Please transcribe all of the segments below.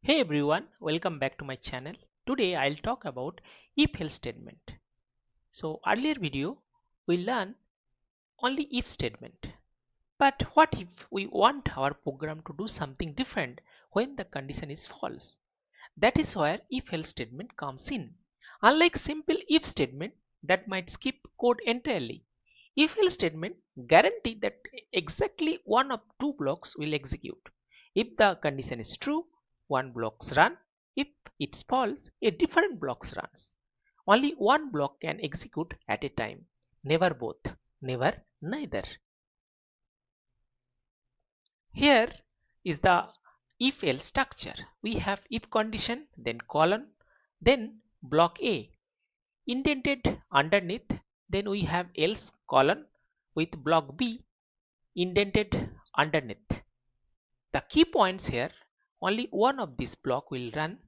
Hey everyone, welcome back to my channel. Today I'll talk about if-else statement. So earlier video we learned only if statement. But what if we want our program to do something different when the condition is false? That is where if-else statement comes in. Unlike simple if statement that might skip code entirely, if-else statement guarantee that exactly one of two blocks will execute. If the condition is true, one blocks run. If it's false, a different blocks runs. Only one block can execute at a time. Never both. Never neither. Here is the if-else structure. We have if condition, then colon, then block A indented underneath, then we have else colon with block B indented underneath. The key points here, only one of this block will run.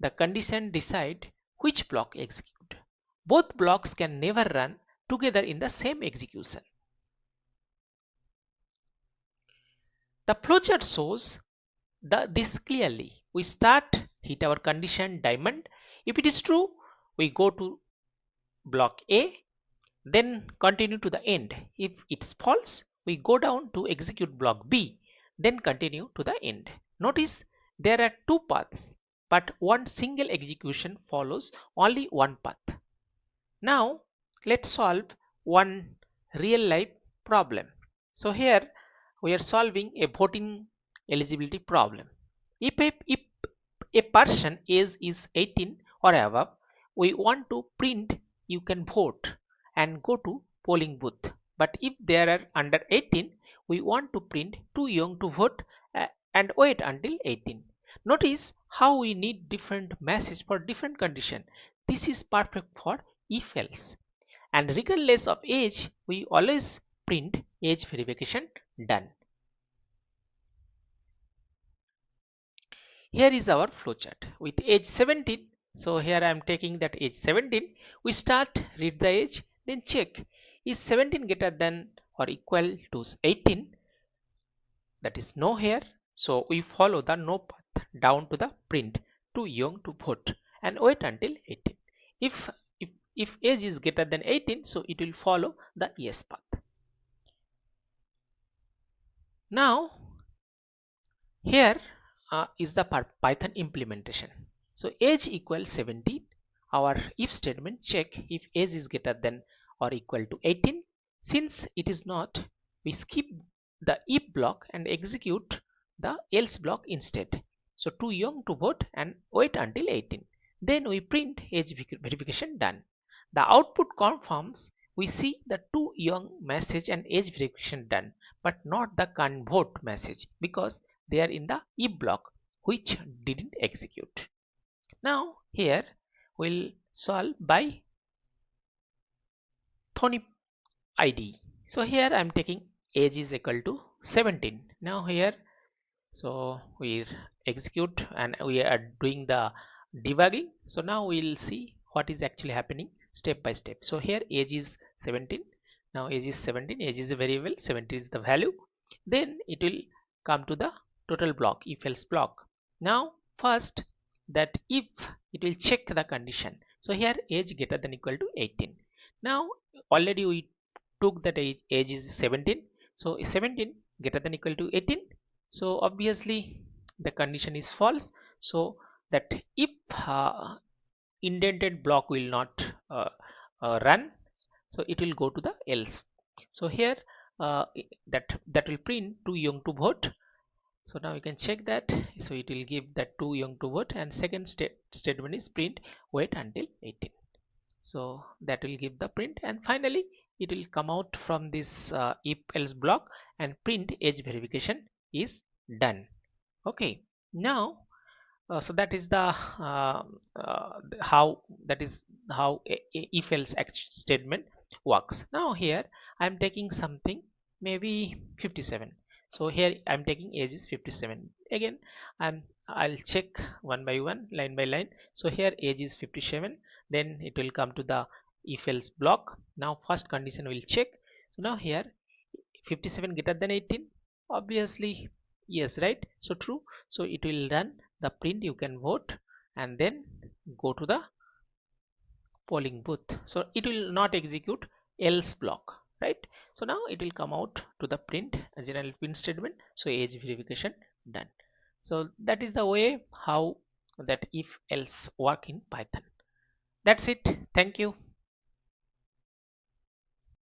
The condition decide which block execute. Both blocks can never run together in the same execution. The flowchart shows this clearly. We start, hit our condition diamond. If it is true, we go to block A, then continue to the end. If it's false, we go down to execute block B, then continue to the end. Notice there are two paths, but one single execution follows only one path. Now let's solve one real life problem. So here we are solving a voting eligibility problem. If a person age is 18 or above, we want to print you can vote and go to polling booth. But if they are under 18, we want to print too young to vote and wait until 18. Notice how we need different message for different condition. This is perfect for if else. And regardless of age, we always print age verification done. Here is our flowchart with age 17. So here I am taking that age 17. We start, read the age, then check is 17 greater than or equal to 18. That is no here. So we follow the no path down to the print too young to vote and wait until 18. If if age is greater than 18, so it will follow the yes path. Now here is the Python implementation. So age equals 17. Our if statement check if age is greater than or equal to 18. Since it is not, we skip the if block and execute the else block instead. So too young to vote and wait until 18. Then we print age verification done. The output confirms we see the too young message and age verification done, but not the can't vote message because they are in the if block which didn't execute. Now here we'll solve by Thorny ID. So here I'm taking age is equal to 17. Now here so we execute and we are doing the debugging. So now we'll see what is actually happening step by step. So here age is 17. Now age is 17. Age is a variable. 17 is the value. Then it will come to the total block if else block. Now first that if it will check the condition. So here age greater than equal to 18. Now already we took that age is 17. So 17 greater than equal to 18. So obviously the condition is false. So that if indented block will not run, so it will go to the else. So here that will print too young to vote. So now you can check that. So it will give that too young to vote, and second statement is print wait until 18. So that will give the print, and finally it will come out from this if else block and print age verification is done. Okay, now so that is the how if else statement works. Now here I am taking something maybe 57. So here I am taking age is 57. Again I'll check one by one, line by line. So here age is 57. Then it will come to the if else block. Now first condition will check. So now here 57 greater than 18. Obviously yes, right? So true. So it will run the print you can vote and then go to the polling booth. So it will not execute else block, right? So now it will come out to the print general print statement. So age verification done. So that is the way how that if else work in Python. That's it. Thank you.